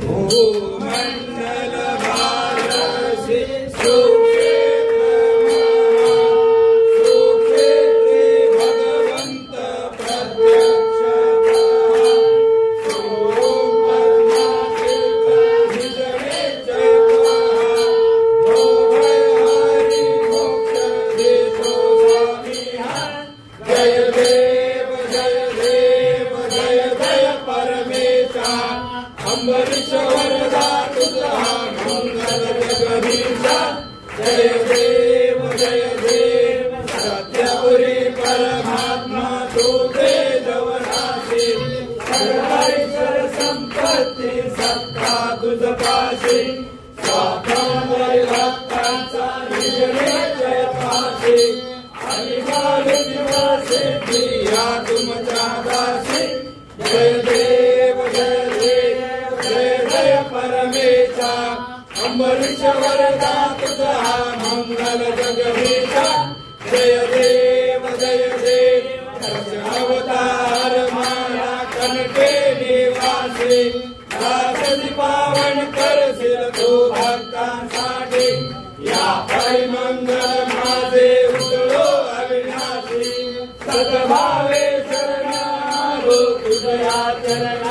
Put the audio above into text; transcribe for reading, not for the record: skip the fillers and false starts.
भूमंडल भारसी सुक्षेत्र सुक्षेत्रे भगवंत प्रत्यक्ष ओम परमातीर्थ निजने जयवा ओ भय हरि मोक्ष देतो स्वामी जय देव जय देव जय जय परमेशा अम्बरीश वरदा तुझा मंगल जगदीशा जय देव सत्यपुरी परमात्मा तुझे जवनाशी सर्वेश्वर संपत्ती सत्ता तुझ पाशी स्वामी भक्तांचा निजने जय पाशी अनिमाल जीव सिद्धी या तुमच्या दासी जय देव जय जय परमेशा अम्बरीश वरदा तुझा मंगल जगदीशा जय देव अवतार माया कनके निवासी दासी पावन करशील तू भक्तांसाठी या परिमंगल माझे उजळो अविनाशी सद्भावे शरणालो तुझ्या चरणा